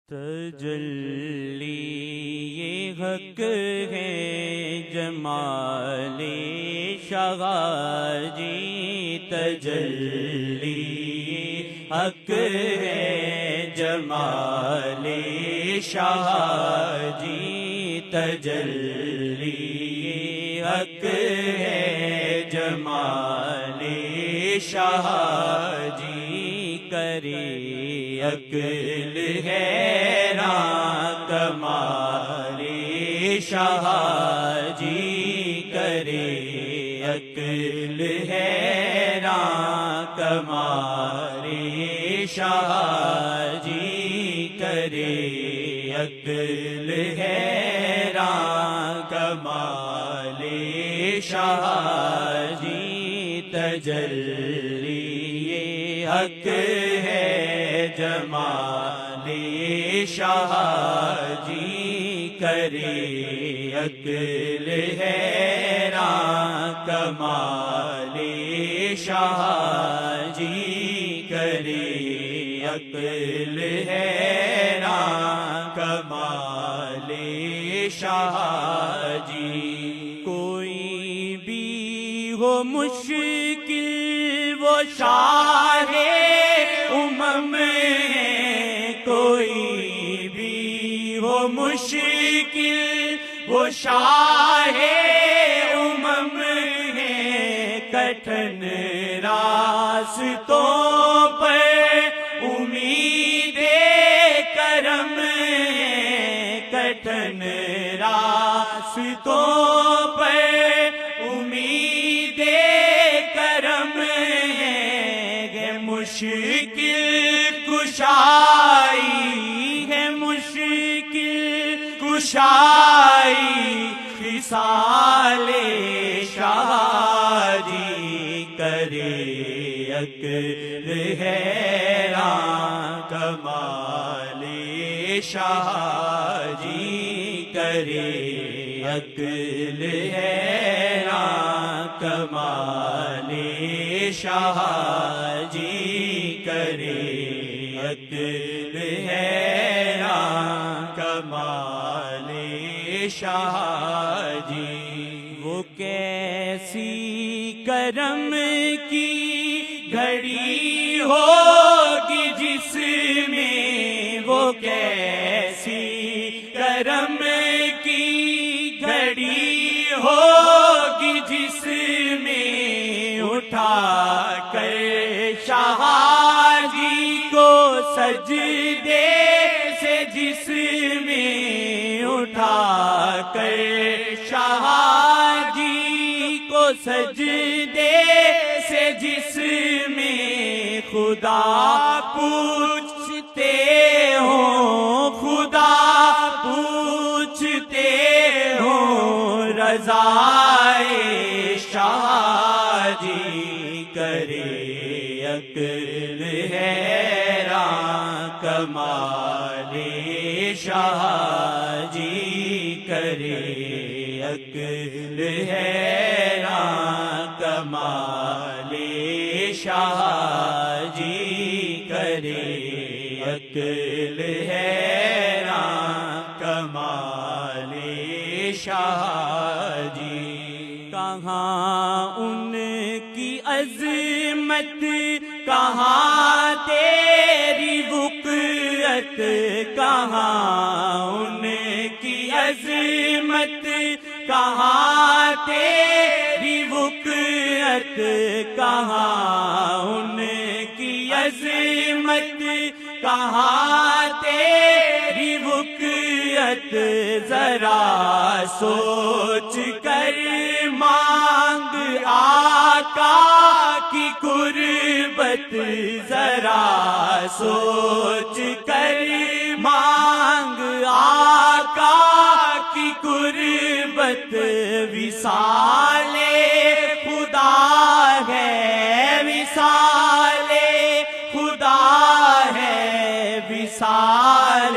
تجلی یہ حق ہے جمال شاہ جی، تجلی حق ہے جمال شاہ جی، تجلی حق ہے جمال شاہ جی، کرے عقل حیران کمال شاہ جی، کرے عقل حیران کمال شاہ جی، کرے عقل حیران کمال شاہ جی، تجلی حق ہے جمال شاہ جی، کرے عقل حیران کمال شاہ جی، کرے عقل حیران کمال شاہ جی، کوئی بھی ہو مشکل وہ شاہ امم ہے، کوئی بھی ہو مشکل وہ شاہ امم ہے، کٹھن راستوں پر امید کرم ہے، کٹھن راستوں پر امید کرم ہے، مشکل کشائی ہے، مشکل کشائی خصال شاہ جی، کرے عقل حیران کمال شاہ جی، کرے عقل حیران کمال شاہ جی، کرے عقل حیران کمال شاہ جی، وہ کیسی کرم کی گھڑی ہوگی جس میں، وہ کیسی کرم کی گھڑی ہوگی جس میں اٹھا کر شاہ جی کو سجدے سے، جس میں اٹھا کر شاہ جی کو سجدے سے، جس میں خدا پوچھتے ہوں، خدا پوچھتے ہوں رضائے شاہ جی، کرے عقل حیران کمال شاہ جی، کرے عقل حیران کمال شاہ جی، کرے عقل حیران کمال شاہ جی، کہاں ان کی عظمت، کہاں تیری وقعت، کہاں ان کی عظمت، کہاں تیری وقعت، کہاں ان کی عظمت، کہاں تیری وقعت، ذرا سوچ کر مانگ آقا کی قربت، ذرا سوچ کر مانگ آقا کی قربت، وصال خدا ہے، وصال خدا ہے، وصال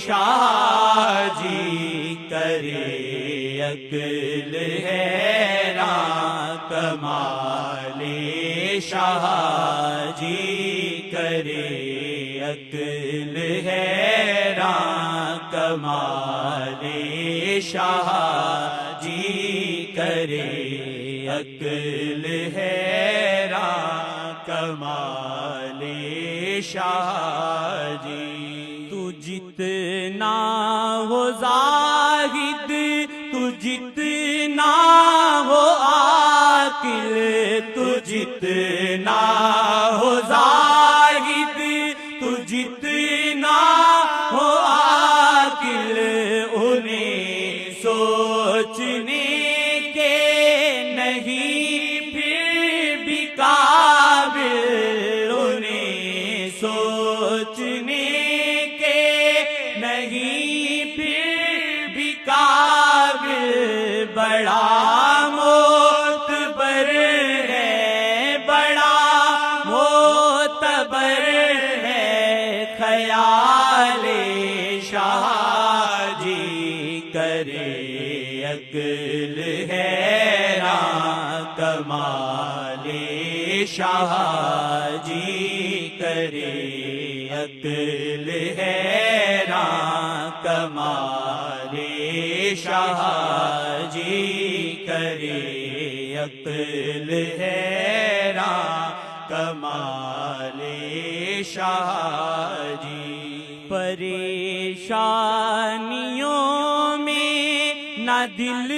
شاہ جی، کرے عقل حیران کمال شاہ جی، کرے عقل حیران کمال شاہ جی کرے، عقل حیران کمال شاہ جی۔ تو جتنا ہو زاہد، تو جتنا ہو عاقل، تو جتنا ہو زاہد، تو جتنا ہو عاقل، انہیں سوچنے کے نہیں پھر بھی قابل، انہیں سوچنے کے نہیں پھر بھی قابل، بڑا معتبر ہے، بڑا معتبر ہے خیال شاہ جی کرے، عقل حیران کمال شاہ جی کرے، عقل حیران کمال شاہ جی کرے، عقل حیران کمال شاہ جی۔ پریشانیوں میں نہ دل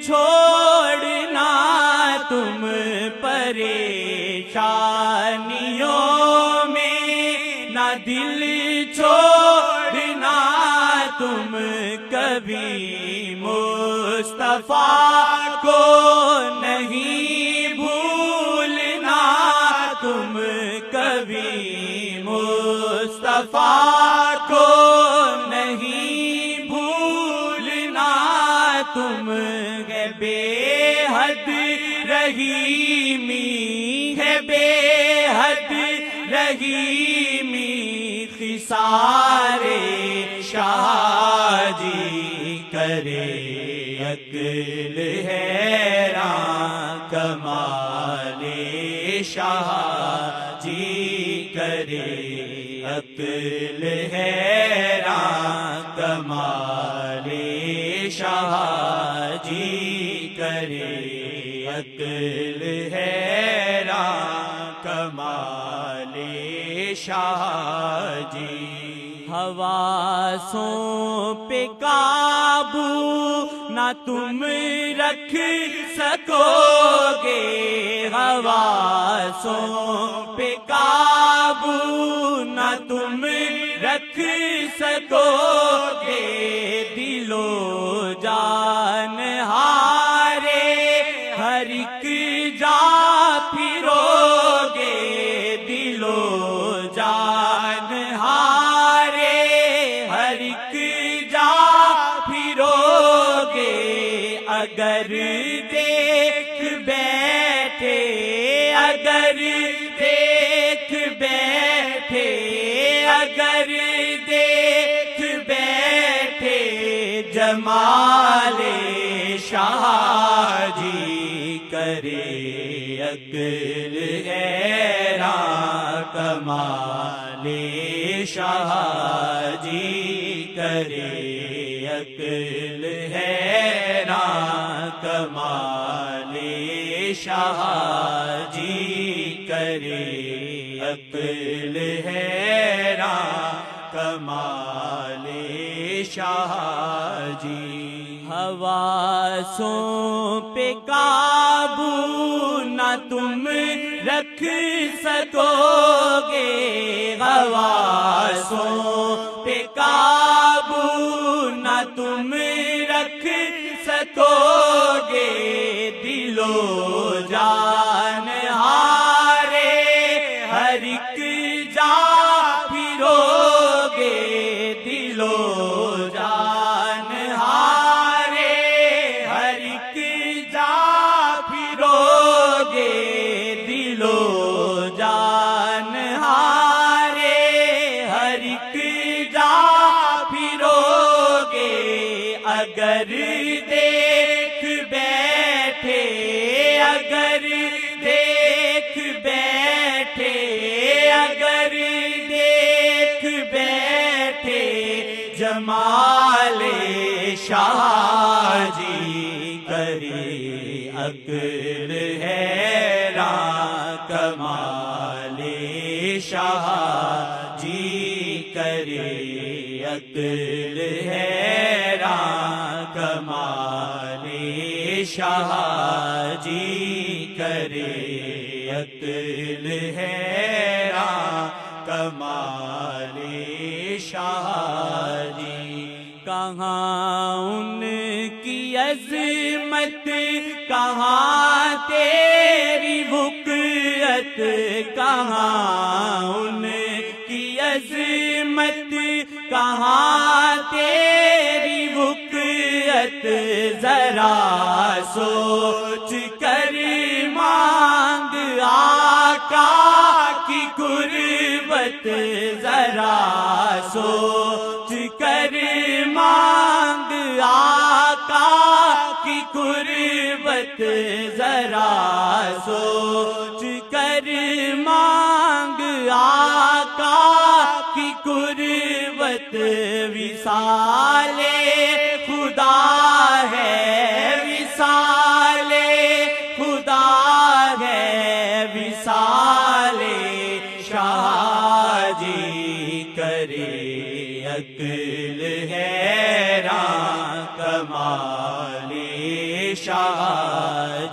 چھوڑنا تم، پریشانیوں میں نہ دل چھوڑنا تم، کبھی مصطفیٰ کو نہیں بھولنا تم، کبھی مصطفیٰ کو نہیں بھولنا تم، ہے بے حد رحیمی، ہے بے حد رحیمی خصال شاہ جی کرے، عقل حیران کمال شاہ جی کرے، عقل حیران کمال شاہ جی کرے، عقل حیران کمال شاہ جی۔ حواسوں پہ قابو نہ تم رکھ سکو گے، حواسوں پہ قابو نہ تم رکھ سکو گے، دل و جان ہارے ہر ایک جا پھرو گے، دل و جان ہارے ہر ایک جا پھرو گے، اگر دیکھ بیٹھے، اگر دیکھ بیٹھے، اگر دیکھ بیٹھے جمال شاہ جی کرے، عقل حیران کمال شاہ جی کرے، عقل حیران کمال شاہ جی کرے، عقل حیران کمال شاہ جی۔ حواسوں پہ قابو نہ تم رکھ سکو گے، حواسوں پہ قابو نہ تم رکھ سکو گے، دل و جان ہارے ہر ایک جا پھرو گے، دل و جان ہارے ہر ایک جا پھرو گے، دل و جان ہارے ہر ایک جا پھرو گے، اگر دیکھ بیٹھے، اگر دیکھ بیٹھے، اگر دیکھ بیٹھے تھے جمال شاہ جی کرے عقل حیران کمال شاہ جی کرے عقل حیران کمال شاہ جی کرے عقل حیران کمال شاہ جی کہاں ان کی عظمت کہاں تیری بھکت کہاں ان کی عظمت کہاں تیری بھکت ذرا سوچ کر مانگ آقا کی قربت ذرا سوچ کر مانگ آقا کی قربت ذرا سوچ کر مانگ آقا کی قربت وصال خدا ہے وصال خدا ہے وصال شاہ جی کرے عقل حیران کمال شاہ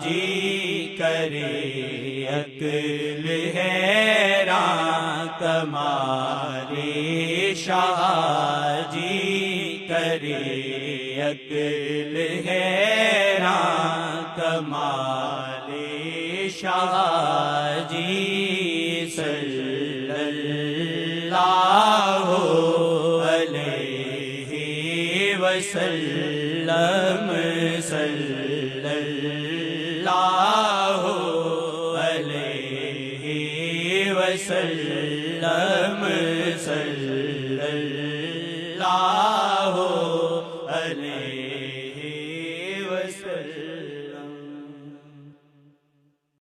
جی کرے عقل حیران کمال شاہ جی کرے عقل حیران کمال شاہ جی صلی اللہ علیہ وسلم صلی اللہ علیہ وسلم صلی اللہ علیہ وسلم